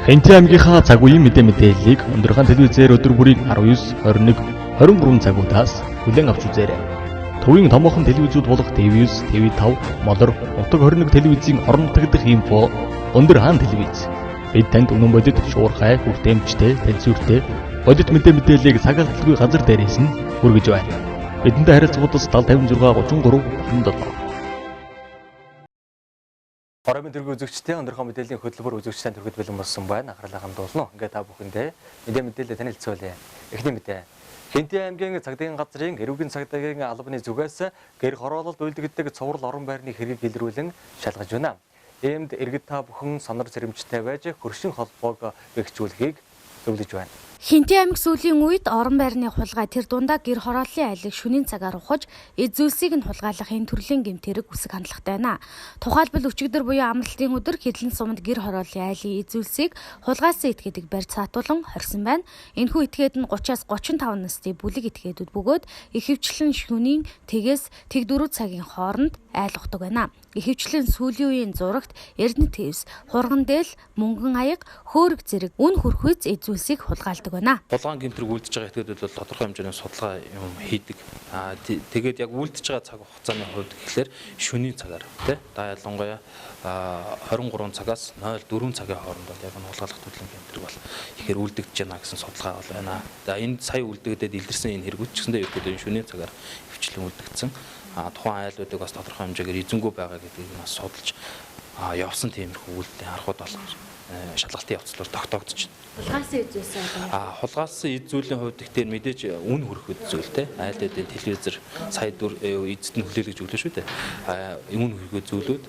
Хэнтэй аймгийнхаа цаг үеийн мэдээллийг Өндөрхаан телевизээр өдөр бүрийн 19, 21, 23 цагуудаас хүлээн авч үзээрэй. Төвийн томоохон телевизүүд болох TV9, TV5, Молор, Нутаг 21 телевизийн орон нутгадх инфо Өндөрхаан телевиз. Бид танд үнэн бодит, шуурхай, хүртээмжтэй, тэнцвэртэй бодит мэдээллийг цаг алдалгүй газар дээрээс нь хүргэж байна. Бидэнтэй харилцагуудаас 7056 33 97. Хоромын дөрөв үзэгчтэй Өндөрхаан мэдээллийн хөтөлбөр үзэгчтэй төрөхөд бэлэн болсон байна. Анхаарлаа хандуулна. Ингээд та бүхэндээ мэдээлэл танилцуулъя. Эхний мэдээ. Хэнтэй аймгийн цагдаагийн газрын эрүүгийн цагдаагийн албаны зүгээс гэр хороололд үйлдэгддэг цуврал орон байрны хэргийг илрүүлэн шалгаж байна. Иймд иргэд та бүхэн сонор зэрэмжтэй байж хөршин холбоог бэхжүүлэхийг зөвлөж байна. Хэнтэй аймаг сүүлийн үед орон байрны хулгай тэр дундаа гэр хорооллын айлыг шөнийн цагаар ухаж эд зүйлсийг нь хулгайлах энэ төрлийн гэмтэрэг үсэг хандлагатай байна. Тухайлбал өчигдөр буюу амралтын өдөр хэдлэн суманд гэр хорооллын айлын эд зүйлсийг хулгайсан этгээдэг барьж саатуулан хорьсон байна. Энэхүү этгээд нь 30-аас 35 насны бүлэг этгээдүүд бөгөөд ихэвчлэн шөнийн тэгээс тэг 4 цагийн хооронд айл ухдаг байна. Ихэвчлэн сүүлийн үеийн зурагт Эрдэнэ твс, хурган дээл, мөнгөн аяг, хөөрг зэрэг үн хөрхүйц эд зүйлсийг хулгайлдаг байна. Хулгайн гэмтрэг үйлдэж байгаа этгээдүүд бол тодорхой хэмжээний судалгаа юм хийдэг. Тэгээд яг үйлдэж байгаа цаг хугацааны хувьд гэхэлэр шөнийн цагаар тий. Да ялангуяа 23 цагаас 04 цагийн хооронд бол яг нь хулгайлах төрлийн гэмтрэг бол ихээр үйлдэгдэж байна гэсэн судалгаа бол байна. За энэ сая үйлдэгдээд илэрсэн энэ хэрэгүүд ч гэсэндээ ерөөдөө шөнийн цагаар хөвчлэн үйлдэгдсэн. Тухайн айлуудыг бас тодорхой хэмжээгээр эзэнгүй байгаа гэдгийг бас судалж явсан тиймэрхүү үйлдлийн аргууд бол шалгалтын явцлаар тогтоогдож байна. Хулгайсан эд зүйлсээ хулгайсан эд зүйлийн хувьд ихтэй мэдээж үн хөрөх эд зүйл те айлуудын телевизэр сая эзэд нь хүлээлгэж өглөө шүү дээ. Үн хөрөх зүйлүүд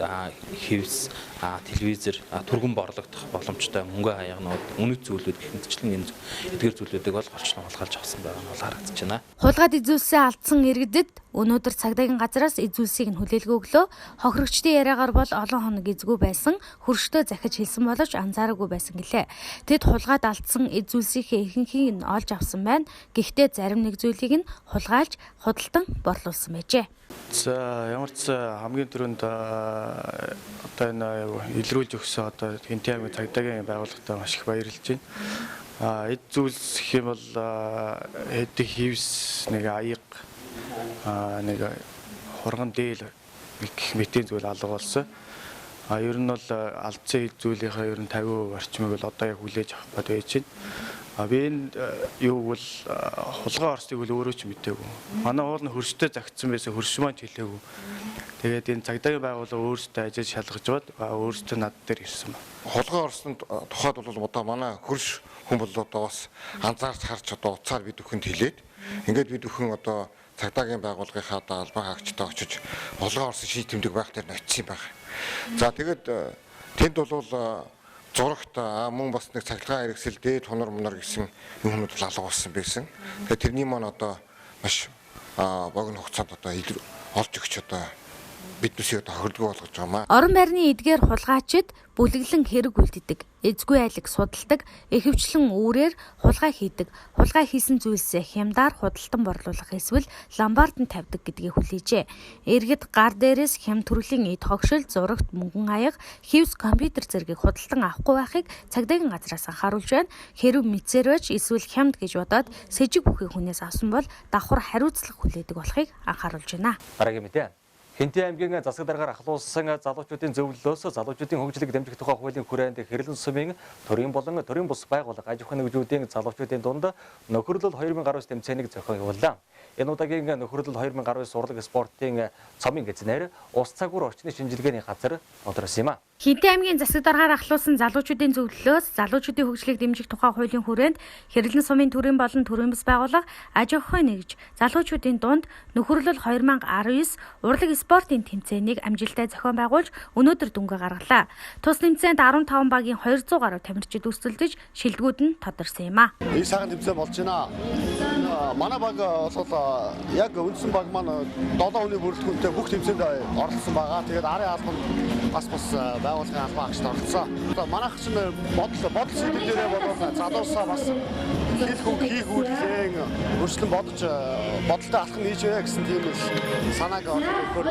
хэвс телевизэр түргэн борлогдох боломжтой мөнгө хаягнууд үнэт зүйлүүд гэх мэтчлэн энэ эдгээр зүйлүүдийг бол голчлон хулгайлж авсан байгаа нь бол харагдаж байна. Хулгайд эд зүйлсээ алдсан иргэдэд өнөөдөр цагдаагийн газраас эд зүйлсийг нь хүлээлгөө өглөө. Хохирогчдын яриагаар бол олон хоног эзгүй байсан, хөрштөө захиж хэлсэн боловч анзаараагүй байсан гэлээ. Тэд хулгайд алдсан эд зүйлсийнхээ ихэнхийг нь олж авсан байна. Гэхдээ зарим нэг зүйлийг нь хулгайлж худалдан борлуулсан байжээ. За ямар ч хамгийн түрүүнд одоо энэ илрүүлж өгсөн одоо Хэнтэй аймгийн цагдаагийн байгууллагатай маш их баярлж байна. Эд зүйлс гэх юм бол эд хивс нэг аяг нэг хурган дээл гэх мэтийн зүйл алга болсон. Ер нь бол алдсан эд зүйлийнхаа ер нь 50% орчмыг бол одоо яг хүлээж авах гээд байж байна. Би энэ юу бол хулгай орсныг бол өөрөө ч мэдээгүй. Манай уул нь хөрштэй загтсан байсан хөрш маань хэлээгүй. Тэгээд энэ цагдаагийн байгууллага өөрсдөө ажил шалгаж бод өөрсдөө над дээр ирсэн байна. Хулгай орсны тухайд бол одоо манай хөрш хүн бол одоо бас анзаарч харж одоо уцаар бид бүхэнд хэлээд ингээд бид бүхэн одоо цагдаагийн байгууллагынхаа албан хаагчтай очиж хулгай орсон шийд тэмдэг байх дээр очив байгаа. За тэгээд тэнд бол зурагт мөн бас нэг цахилгаан хэрэгсэл дээд хонор монор гэсэн юмнууд л алга болсон байсан. Тэгээд тэрний маань одоо маш богино хугацаанд одоо олж өгч одоо биднээсээ одоо хөрдгөө болгож байгаа маа. Орон байрны эдгээр хулгайчид бүлэглэн хэрэг үлддэг, эзгүй айлыг судалдаг, ихэвчлэн үүрээр хулгай хийдэг. Хулгай хийсэн зүйлсээ хямдаар худалдан борлуулах эсвэл ламбард нь тавьдаг гэдгийг хүлээжээ. Иргэд гар дээрээс хям төрлийн эд хогшил, зурагт мөнгөн аяга, хивс компьютер зэргийг худалдан авахгүй байхыг цагдаагийн газраас анхааруулж байна. Хэрв мэдсээр байж эсвэл хямд гэж бодоод сэжиг бүхий хүнээс авсан бол давхар хариуцлага хүлээдэг болохыг анхааруулж байна. Дараагийн мэдээ. Хэнтэй аймгийн засаг даргаар ахлуулсан залуучуудын зөвлөлөөс залуучуудын хөгжлийг дэмжих тухай хуулийн хүрээнд хэрлэн сумын төрийн болон төрийн бус байгууллага аж ахуйн нэгжүүдийн залуучуудын дунд нөхөрлөл 2019 тэмцээнийг зохион явууллаа. Энэ удаагийн нөхөрлөл 2019 урлаг спортын цомын эзнээр ус цагуур орчны шинжилгээний газар тодорхойлсон юм а. Хэнтэй аймгийн засаг даргаар ахлуулсан залуучуудын зөвлөлөөс залуучуудын хөгжлийг дэмжих тухай хуулийн хүрээнд хэрлэн сумын төрийн болон төрийн бус байгууллага аж ахуйн нэгж залуучуудын дунд нөхөрлөл 2019 урлаг спортын тэмцээнийг амжилттай зохион байгуулж өнөөдөр дүнгээ гаргалаа. Тус тэмцээнд 15 багийн 200 гаруй тамирчид өрсөлдөж шилдэгүүд нь тодорсон юм а. Энэ сайхан тэмцээн болж байна. Манай баг бол яг үндсэн баг маань 7 хүний бүрэлдэхүүнтэй бүх тэмцээнд оролцсон байгаа. Тэгээд арын албанд бас байгууллагын албан хаагчид оролцсон. Манайх ч бодол сэдвүүдээ болоод залуусаа бас хэл хөнгө хийх үйлдэлээ өршлөн бодолтой алхам хийж байна гэсэн тийм санааг өгөхөөр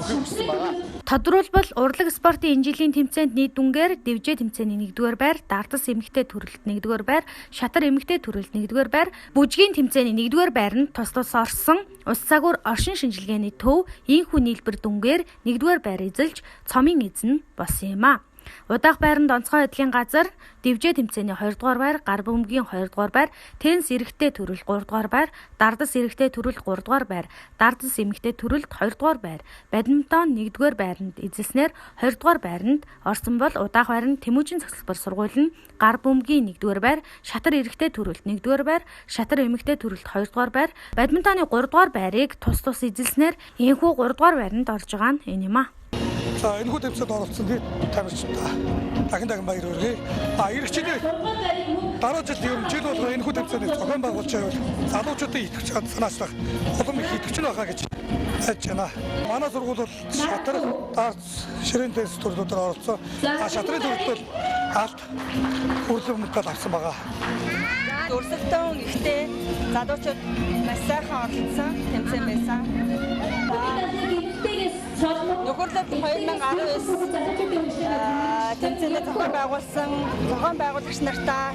хүссэн байгаа. Тодорхойлбол урлаг спортын энэ жилийн тэмцээнд нийт дүнгээр дэвжээ тэмцээний 1-р байр, дардас эмэгтэй төрөлд 1-р байр, шатар эмэгтэй төрөлд 1-р байр, бүжгийн тэмцээний 1-р байранд тус орсон ус цагуур оршин шинжилгээний төв ийхүү нийлбэр дүнгээр 1-р байр эзэлж цомын эзэн болсон юм а. Удаах байранд онцгой байдлын газар дэвжээ тэмцээний 2-р байр, гар бөмбөгийн 2-р байр, теннис эрэгтэй төрөл 3-р байр, дардас эрэгтэй төрөл 3-р байр, дардас эмэгтэй төрөлд 2-р байр, бадминтон 1-р байранд эзэлснээр 2-р байранд орсон бол удаах байранд Тэмүүжин цогцлбор сургууль нь гар бөмбөгийн 1-р байр, шатар эрэгтэй төрөлд 1-р байр, шатар эмэгтэй төрөлд 2-р байр, бадминтоны 3-р байрыг тус эзэлснээр ийхүү 3-р байранд орж байгаа нь энэ юм а. За энэхүү тэмцээнд оролцсон хэд тамирчдаа дахин баяр хүргэе. Иргэжлээ дараа жил болгоо энэхүү тэмцээнийг зохион байгуулж байвал залуучуудын итгэж чад санаачлах улам их итгэж байгаа гэж хайж байна. Манай сургууль бол шатар, дартс, ширэн теннис төрлөөр оролцсон. Шатрын төрлөд бол алт хүрлэг медаль авсан байгаа. Өрсөлдөөн ихтэй залуучууд маш сайхан оролцсон тэмцээн байсан. Нөхөрлөд 2019 тэмцээний зохион байгуулагч нартаа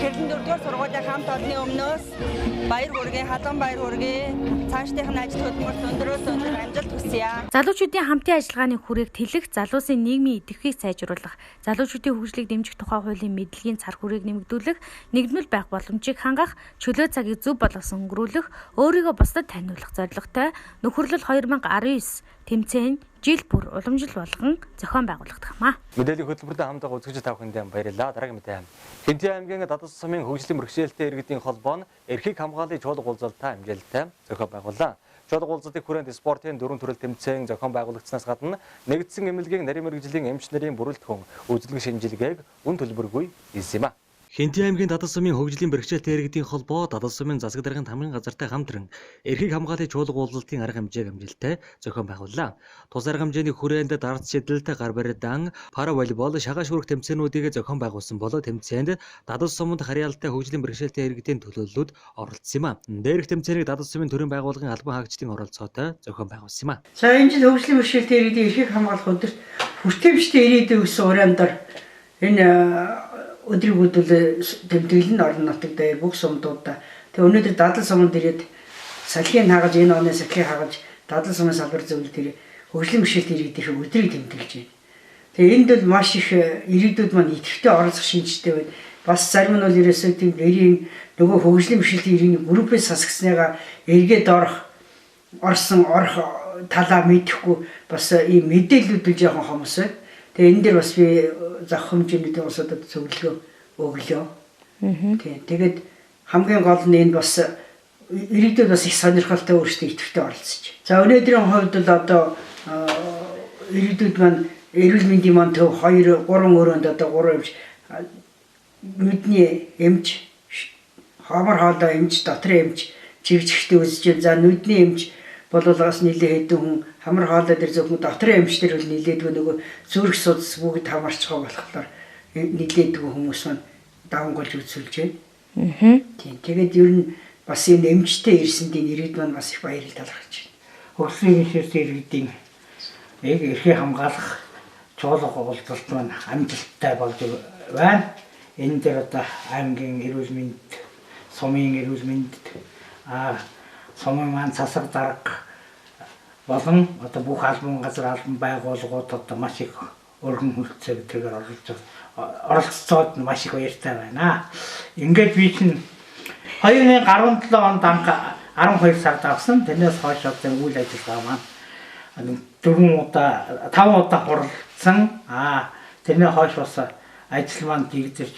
хэрлэн 4-р сургуулийн хамт олонны өмнөөс баяр хүргэе, халуун баяр хүргэе. Цаашдынх нь ажил хөдөлмөрт өндөр амжилт хүсье. Залуучуудын хамтын ажиллагааны хүрээг тэлэх, залуусын нийгмийн идэвхийг сайжруулах, залуучуудын хөгжлийг дэмжих тухай хуулийн мэдээллийн цар хүрээг нэмэгдүүлэх, нэгдмэл байх боломжийг хангах, чөлөө цагийг зөв болгосон өнгөрүүлэх, өөрийгөө бусдад таниулах зорилготой нөхөрлөл 2019 тэмцээн жил бүр уламжил болгон зохион байгуулагдах юм а. Мэдээллийн хөтөлбөртэй хамт байгаа үзэгч та бүхэнд баярлалаа. Дараагийн мэдээ. Хинтээ аймгийн Дадас сумын хөгжлийн бэрхшээлтэй иргэдийн холбоо нь эрхийг хамгааллын чуулга уулзалтаа амжилттай зохион байгууллаа. Чуулга уулзалтын хүрээнд спортын 4 төрөл тэмцээн зохион байгуулагдсанаас гадна нэгдсэн эмнэлгийн нарийн мэргэжлийн эмч нарын бүрэлдэхүүн үзлэг шинжилгээг үн төлбөргүй хийсэн юм а. Хинтээ аймгийн Дадас сумын хөгжлийн бэрхшээлтэй иргэдийн холбоо Дадас сумын засаг даргын хамгийн газартай хамтран эрхийг хамгааллын чуулга уулзалтын арга хэмжээг амжилттай зохион байгууллаа. Тус арга хэмжээний хүрээнд дартс шидэлт, гар баридан, пара волейбол, шагааш хүрэх тэмцээнүүдийг зохион байгуулсан болоо тэмцээнд Дадас суманд харьяалалтай хөгжлийн бэрхшээлтэй иргэдийн төлөөллүүд оролцсон юм а. Дээрх тэмцээнийг Дадас сумын төрийн байгууллагын албан хаагчдын оролцоотой зохион байгуулсан юм а. За энэ жил хөгжлийн бэрхшээлтэй иргэдийн эрхийг хамгаалах өдөрт хүртээмжтэй ирээдүйн өсөн уриандаар энэ өдрийг тэмдэглэн орон нутаг дээр бүх сумдуудаа тэг өнөөдөр Дадал суманд ирээд салхийг хаагаж энэ оны салхийг хаагаж Дадал сумын салбар зөвлөлд тэр хөгжлийн бэрхшээлтэй иргэдийн өдрийг тэмдэглэж байна. Тэгээ энд бол маш их ирээдүйд маань идэвхтэй оролцох шинжтэй байна. Бас зарим нь бол ерөөсөө тийм нэрийн нөгөө хөгжлийн бэрхшээлтэй иргэний группээс сасгснаагаа эргээд орох талаа мэдэхгүй бас ийм мэдээллүүд л жоохон хомос байна. Тэгээ энэ дээр бас би зах хэмжээний улсуудад зөвлөгөө өглөө. Тэгээд хамгийн гол нь энэ бас ирээдүйд бас их сонирхолтой өөрсдөө идэвхтэй оролцож. За өнөөдрийн хувьд бол одоо ирээдүйд маань эрүүл мэндийн маань төв 2 3 өрөөнд одоо 3 эмч нүдний эмч, хамар хоолой эмч, дотрын эмч чигжихтэй үзэж. За нүдний эмч бол бас нэлээд хэдэн хүн хамар хоолой дээр зөвхөн дотрын эмчтэр бол нэлээдгүй нөгөө зүрх судас бүгд хамаарч байгаа болохоор нэлээдгүй хүмүүс маань давангалж үзүүлж байна. Тийм. Тэгээд ер нь бас энэ эмчтэй ирсэндийн ирээд маань бас их баярыг талархаж байна. Хөгжлийн бэрхшээлтэй иргэдийн эрхийг хамгаалах чуулга уулзалт маань амжилттай болж байна. Энэ дээр одоо аймгийн эрүүл мэнд, сумын эрүүл мэнд, сумын маань засаг дарга болон одоо бүх албан газар албан байгууллагууд одоо маш их өргөн хүрэлцээ гэдгээр оролцоод маш их баяртай байна. Ингээд би чинь 2017 онд 12 сард авсан. Тэрнээс хойш одоо үйл ажиллагаа маань 5 удаа хурлцсан. Тэрнээс хойш бас ажил маань дэгдэж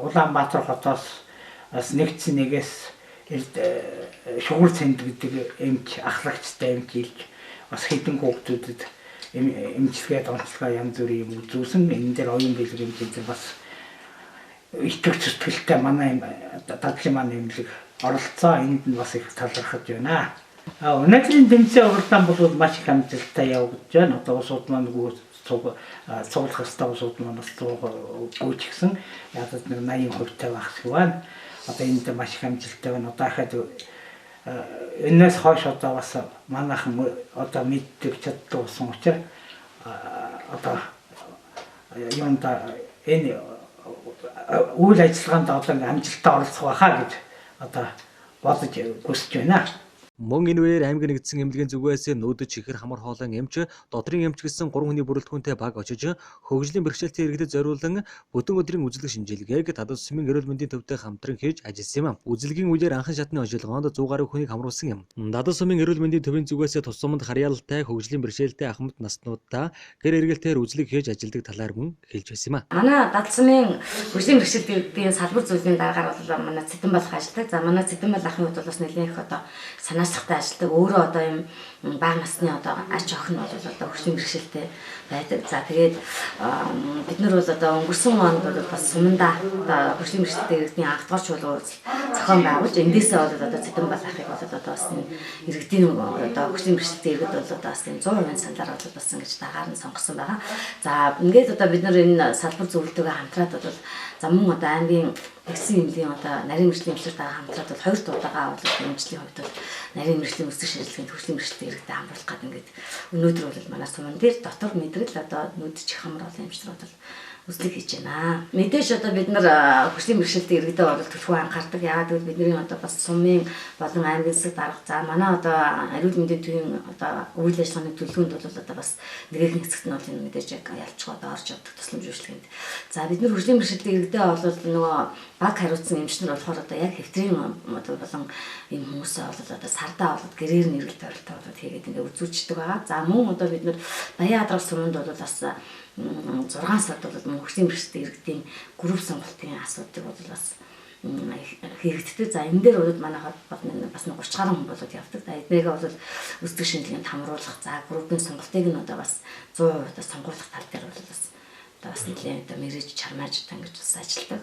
Улаанбаатар хотоос бас нэгдсэн нэгээс шугуур цэнд гэдэг эмч ахлагчтай эмч илж бас хэдэн хүүхдүүдэд эмчилгээ донцлогоо янз бүрийн юм үзүүлсэн. Энэ дээр оюун бэлэг эмчилгээ бас итгэж зүтгэлтэй манай дадлын маань эмнэлэг оролцоо. Энд нь бас их талархаж байна. Өнөөдрийн тэмцээн уралдаан бол маш их амжилттай явагдаж байна. Одоо усууд маань цуглах хэвээр усууд маань бас гүйчихсэн. Яг нэг 80% байх шиг байна. Одоо энд маш их амжилттай байна. Одоо хахад энэс хойш одоо бас манайхан одоо мэддэг чаддаг болсон учраас одоо юмда энэ үйл ажиллагаанд одоо амжилттай оролцох байхаа гэж одоо бодож хүсэж байна. Мөн энэ үеэр аймгийн нэгдсэн эмнэлгийн зүгээс нүүдэж ихэр хамар хоолойн эмч, додрын эмч гэсэн 3 хүний бүрэлдэхүүнтэй баг очиж хөгжлийн бэрхшээлтэй иргэдэд зориулан бүтэн өдрийн үзлэг шинжилгээг Дадал сумын эрүүл мэндийн төвтэй хамтран хийж ажилласан юм. Үзлэгийн үеэр анхан шатны ожилгоонд 100 гаруй хүнийг хамруулсан юм. Дадал сумын эрүүл мэндийн төвийн зүгээс тусламд харьяалалтай хөгжлийн бэрхшээлтэй ахмад наснуудаа гэр эргэлтээр үзлэг хийж ажилладаг талаар мөн хэлж байсан юм. Манай Дадал сумын хөгжлийн бэрхшээлтэй салбар зүйлийн дараагаар бол манай цэдэн болох ажилладаг. За манай цэдэн бол ахын хувьд бас нэлээд их одоо санаачлагтай ажилладаг. Өөрөө одоо юм бага насны одоо ач охин бол одоо хөгжлийн бэрхшээлтэй байдаг. За тэгээд бид нар бол одоо өнгөрсөн онд бол бас суманда одоо хөгжлийн бэрхшээлтэй иргэдийн анх дугаар чуулган зохион байгуулж эндээсээ бол одоо цэдэн бол ахыг бол одоо бас иргэдийн одоо хөгжлийн бэрхшээлтэй иргэд бол одоо бас 100% саналаар бол бас ингэж дагаар нь сонгосон байгаа. За ингээд одоо бид нар энэ салбар зөвлөлтөөгөө хамтраад бол за мөн одоо аймгийн тэгсэн эмнэлгийн одоо нарийн мэргэжлийн эмчилтэй хамтраад бол 2 дуудагаа бол эмчлийн хувьд бол нарийн мэргэжлийн өсвөр шинжилгээнд хөгжлийн бэрхшээлтэй иргэдэд хамруулах гэдэг ингээд өнөөдөр бол манай суман дээр дотор мэдрэл одоо нүдж хамар бол эмчнүүд бол үзлэг хийж байна. Мэдээж одоо бид нар хөгжлийн бэрхшээлтэй иргэдэд бол төлхөө анхаардаг. Яагаад гэвэл бидний одоо бас сумын болон аймгийн засаг дарга за манай одоо эрүүл мэндийн төвийн одоо үйл ажиллагааны төлөвлөгөөнд бол одоо бас нэгэн хэсэгт нь бол энэ мэдээж яг ялцгаа одоо орж явдаг тусламж үйлчлэгэнд. За бид нар хөгжлийн бэрхшээлтэй иргэдэд бол нөгөө баг хариуцсан эмчнэр болохоор одоо яг хэвтрийн одоо болон энэ хүмүүсээ бол одоо сардаа болоод гэрээр нь эргэлт оролтоо болоод хийгээд ингээд үзүүлждэг байгаа. За мөн одоо бид нар Баян Адрал суманд бол бас 6 сард бол хөгжлийн бэрхшээлтэй иргэдийн групп сонголтын асуудыг бол бас хэрэгждэг. За энэ дээр бол манай хот бас 30 гаруй хүн болоод явдаг. За эднийгээ бол үздэг шинжилгээнд хамруулах. За группын сонголтыг нь одоо бас 100% одоо сонгуулах тал дээр бол бас одоо бас нэлээд одоо мэрэж чармааж ингэж бас ажилладаг.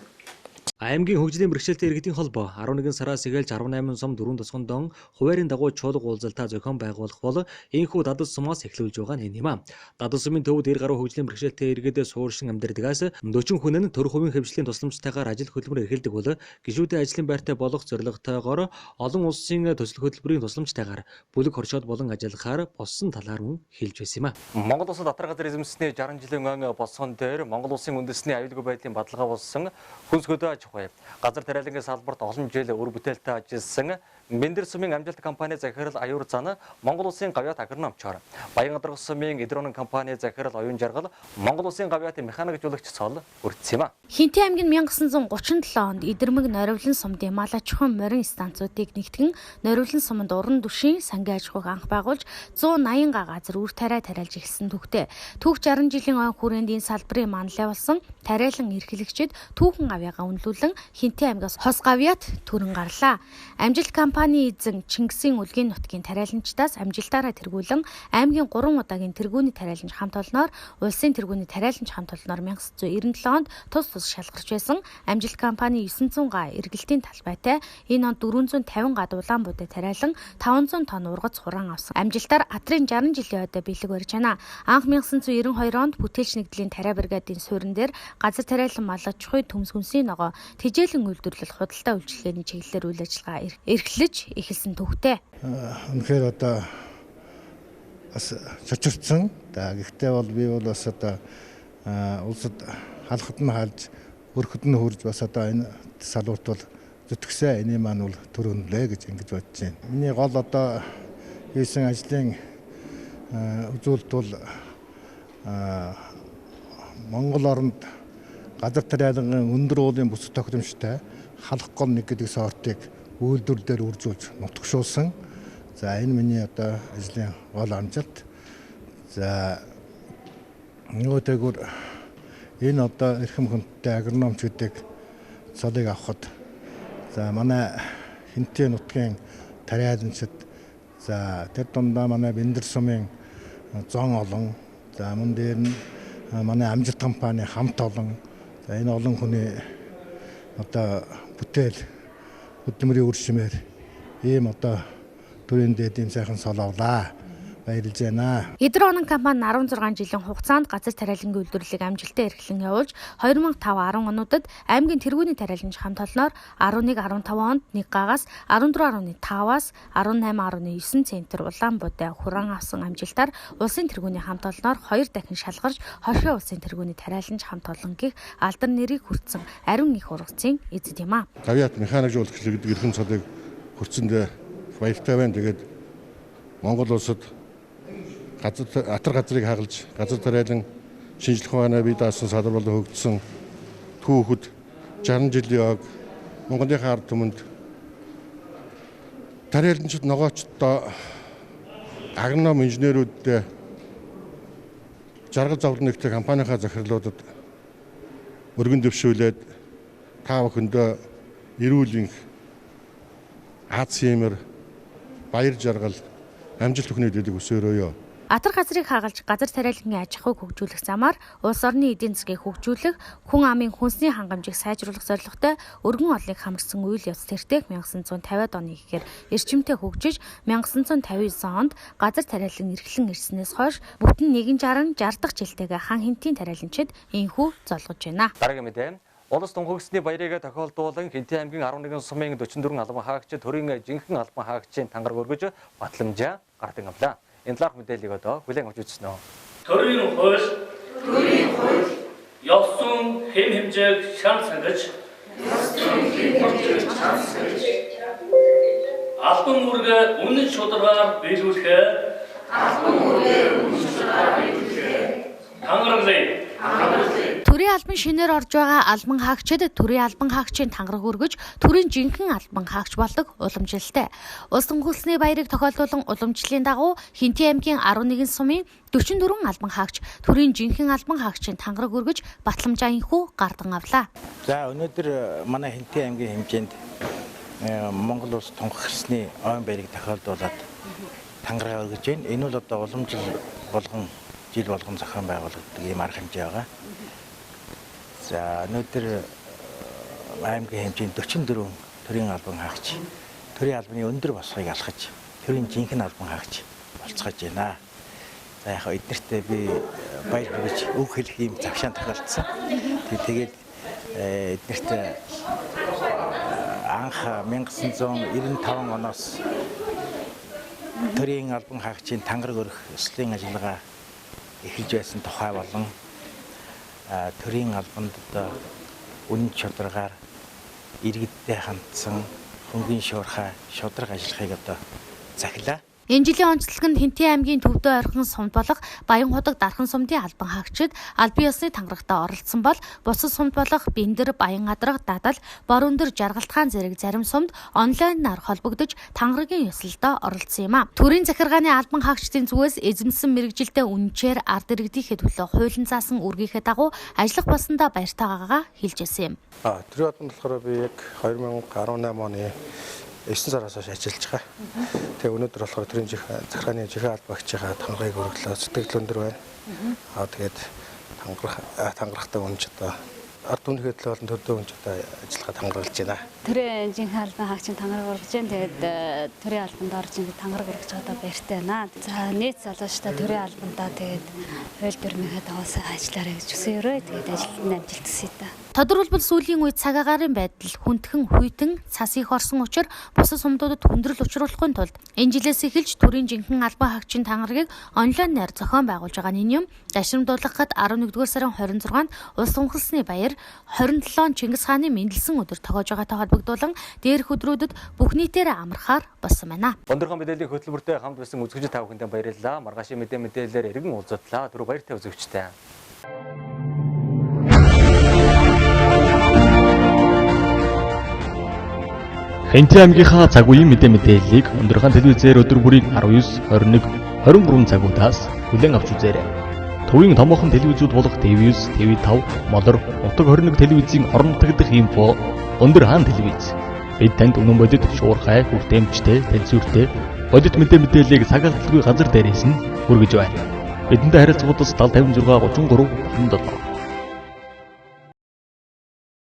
Аймгийн хөгжлийн бэрхшээлтэй иргэдийн холбоо 11 сараас эхэлж 18 сум 4 тосгондон хуваарийн дагуу чуулга уулзалтаа зохион байгуулах бол энэхүү Дадал сумаас эхлүүлж байгаа нь юм. Дадал сумын төвд 90 гаруй хөгжлийн бэрхшээлтэй иргэд сууршин амьдардагаас 40 хүн нь төр хувийн хөвжлийн тусламжтайгаар ажил хөтөлбөр эрхэлдэг бол гишүүдийн ажлын байртай болох зорилготойгоор олон улсын төсөл хөтөлбөрийн тусламжтайгаар бүлэг хоршоод болон ажиллахаар болсон талаар мөн хэлж байсан юм. Монгол улсад дотор газар эзэмсний 60 жилийн өн болсон дээр Монгол улсын үндэсний аюулгүй байдлын бадалгаа болсон хүнс хөдөө газар тариалангийн салбарт олон жил өр бүтээлтэй ажилласан Мэндэр сумын амжилт компани захирал аюур зан Монгол улсын гавьяат агрономч Баян Адрал сумын эдронын компани захирал оюун жаргал Монгол улсын гавьяатын механикжуулагч цол өртсөн юм. Хинтээ аймгийн 1937 онд Идэрмэг Норивлан сумдын мал аж ахуйн морин станцуудыг нэгтгэн Норивлан суманд уран түвшин сангийн аж ахуйг анх байгуулж 180 га газар үр тариа тариалж эхэлсэн түүхтэй. Түүх 60 жилийн ой хүрээнд энэ салбарын манлай болсон тариалан эрхлэгчид түүхэн гавьяага үнэлүүлэн Хинтээ аймгаас хос гавьяат төрөн гарлаа. Амжилт компани эзэн Чингисийн үлгийн нутгийн тариаланчдаас амжилтаараа тэргүүлэн аймгийн 3 удаагийн тэргүүний тариаланч хамт олноор улсын тэргүүний тариаланч хамт олноор 1997 онд тус шалгарч байсан. Амжилт компани 900 га эргэлтийн талбайтай энэ онд 450 га дулаан буудай тариалан 500 тонн ургац хураан авсан. Амжилтаар Атрын 60 жилийн ойдоо бэлэг барьж байна. Анх 1992 онд бүтээлч нэгдлийн тариа бригадын суурин дээр газар тариалан мал аж ахуй төмс хүнсний ногоо тэжээлэн үйлдвэрлэл худалдаа үйлчилгээний чиглэлээр үйл ажиллагаа эрхлэж эхэлсэн түүхтэй. Үнэхээр одоо бас чочирдсан. Гэхдээ бол би бол бас одоо улсад халахад нь хаалж өрхөд нь хурж бас одоо энэ салбарт бол зүтгэсэн энэ маань бол төр хөндлөө гэж ингэж бодож байна. Миний гол одоо хийсэн ажлын үзүүлэлт бол Монгол оронд газар тариалангийн өндөр уулын бүсэг тогтмолтой халах гол нэг гэдэг сортыг үйлдвэрлэлээр үржүүлж нутгшуулсан. За энэ миний одоо ажлын гол амжилт. За нөгөөтэйгүр энэ одоо эрхэм хүнтэй агрономч гэдэг цолыг авахд за манай Хинтээ нутгийн тариаланчид за тэр дундаа манай Мэндэр сумын зон олон за мөн дээр нь манай амжилт компани хамт олон за энэ олон хүний одоо бүтээл хөдөлмөрийн үр шимээр ийм одоо төрийн дэд ийм сайхан сол авлаа. баярлж байна. Эдгээр онон компани 16 жилийн хугацаанд газар тариалангийн үйлдвэрлэлийг амжилттай эрхлэн явуулж 2005-10 онуудад аймгийн тэргүүний тариаланч хамт олноор 11-15 онд 1 гагаас 14.5-аас 18.9 центр улаан будаа хураан авсан амжилтаар улсын тэргүүний хамт олноор 2 дахин шалгарч хошоо улсын тэргүүний тариаланч хамт олонгийн алдар нэрийг хүртсэн ариун их ургацын эзэд юм а. Гавьяат механик жуулчлал гэдэг эрхэм цалыг хүртсэндээ баяртай байна. Тэгээд Монгол улсад атар газрыг хагалж газар тариалан шинжлэх ухаанаа бий даасан салбар болон хөгжсөн түүхэд 60 жилийн ог Монголын ард түмэнд тариаланчид ногоочдоо агроном инженерүүдтэй жаргал зовлон нэгтэй компанийнхаа захирлуудад өргөн дэвшүүлээд та бүхэндээ эрүүл энх Аз хэмэр баяр жаргал амжилт бүхний дэдэг өсөөрөөё. Атар газрыг хагалж газар тариалангийн аж ахуйг хөгжүүлэх замаар улс орны эдийн засгийг хөгжүүлэх, хүн амын хүнсний хангамжийг сайжруулах зорилготой өргөн олныг хамарсан үйл явц тэртех 1950-ад оны ихээр эрчимтэй хөгжиж 1959 онд газар тариалан эрхлэн ирснээс хойш бүтэн 160 дахь жилтэйгээ хан хинтийн тариаланчид инхүү золгож байна. Дараагийн мэдээ. Улс тунхагласны баярыг тохиолдуулан Хинтээ аймгийн 11 сумын 44 албан хаагчид төрийн жинхэнэ албан хаагчийн тангараг өргөж батламжаа гардаг авлаа. Энэ талаарх мэдээллийг одоо хүлээн авч үзсэн үү? Төрийн хууль ёсон хэм хэмжээг шаан сангаж албан үүргээ үнэн шударгаар биелүүлэхээр тангараглая. Төрийн албан шинээр орж байгаа албан хаагчид төрийн албан хаагчийн тангараг өргөж төрийн жинхэнэ албан хаагч болдог уламжлалтай. Улс тунхагласны баярыг тохиолдуулан уламжлалын дагуу Хинтээ аймгийн 11 сумын 44 албан хаагч төрийн жинхэнэ албан хаагчийн тангараг өргөж батламжаа инхүү гардан авлаа. За өнөөдөр манай Хинтээ аймгийн хэмжээнд Монгол улс тунхагласны ойн баярыг тохиолдуулаад тангараг өргөж байна. Энэ бол одоо уламжлал болгон жил болгон зохион байгуулагддаг ийм арга хэмжээ байгаа. За өнөөдөр аймгийн хэмжээнд 44 төрийн албан хаагч төрийн албаны өндөр босгыг алхаж төрийн жинхэнэ албан хаагч болцгож байна. За яг эднэртээ би баяр хүргэж үг хэлэх ийм завшаан тохиолдсон. Тэгээд эднэртээ анх 1995 оноос төрийн албан хаагчийн тангараг өргөх ёслолын ажиллагаа эхэлж байсан тухай болон төрийн албанд одоо үнэн чанараар иргэдтэй хандсан хөнгөн шуурхай шудраг ажиллахыг одоо захилаа. Энэ жилийн онцлог нь Хинтээ аймгийн төвдөө ойрхон сумд болох Баян худаг Дархан сумдын албан хаагчид албан ёсны тангарагтаа оролцсон бол бусад сумд болох Бэндэр, Баян адрах, Дадал, Бор өндөр, Жаргалтхан зэрэг зарим сумд онлайнаар холбогдож тангарагийн ёслолдоо оролцсон юм а. Төрийн захиргааны албан хаагчдын зүгээс эзэмсэн мэрэгжилтэй үнчээр ард иргэдийнхээ төлөө хуулийн заасан үргийнхээ дагуу ажиллах болсондоо баяртайгаагаа хэлжсэн юм. Төрийн албан болохоор би яг 2018 оны 9 сараас хойш ажиллаж байгаа. Тэгээ өнөөдөр болохоор төрийн захиргааны жихээ албаагчийн тангарыг өргөлөө сэтгэл өндөр байна. Тэгээд тангарахтай үнж одоо ард түмний төлөө болон төрдөө үнж одоо ажиллагаа тангаруулж байна. Төрийн жинхэнэ албан хаагчийн тангараг өргөж байна. Тэгээд төрийн албанд орж ингээд тангараг өргөж байгаа баяртай байна. За нийт залуучдаа төрийн албандаа тэгээд хууль дүрмийнхээ дагуу ажиллаарай гэж хүсээрээ тэгээд ажилтны амжилт хүсье та. Тодорхойлбол сүүлийн үед цаг агаарын байдал хүндхэн хүйтэн цас их орсон учраас бусад сумдуудад хүндрэл учруулахын тулд энэ жилээс эхэлж төрийн жинхэнэ албан хаагчийн тангарагийг онлайнаар зохион байгуулж байгаа нь юм. Дашрамдуулахад 11-р сарын 26-нд улс тунхагласны баяр 27 Чингис хааны мэндэлсэн өдөр тохиож байгаатай холбогдуулан дээрх өдрүүдэд бүх нийтээрээ амархаар болсон байна. Өндөрхаан мэдээллийн хөтөлбөртэй хамт байсан үзэгч та бүхэндээ баярлалаа. Маргаашийн мэдээлэлээр эргэн уулзтлаа. Түр баяртай үзэгчтэй. Хинтээ аймгийнхаа цаг үеийн мэдээллийг Өндөрхаан телевизээр өдөр бүрийн 19, 21, 23 цагуудаас хүлээн авч үзээрэй. Төвийн томоохон телевизүүд болох TV9, TV5, Молор, Утаг 21 телевизийн орон нутгадх инфо Өндөрхаан телевиз. Бид танд үнэн бодит, шуурхай, хүртээмжтэй, тэнцвэртэй бодит мэдээллийг сагаалтгүй газар дээрээс нь хүргэж байна. Бидэнтэй харилцагуудаас 7056 33 27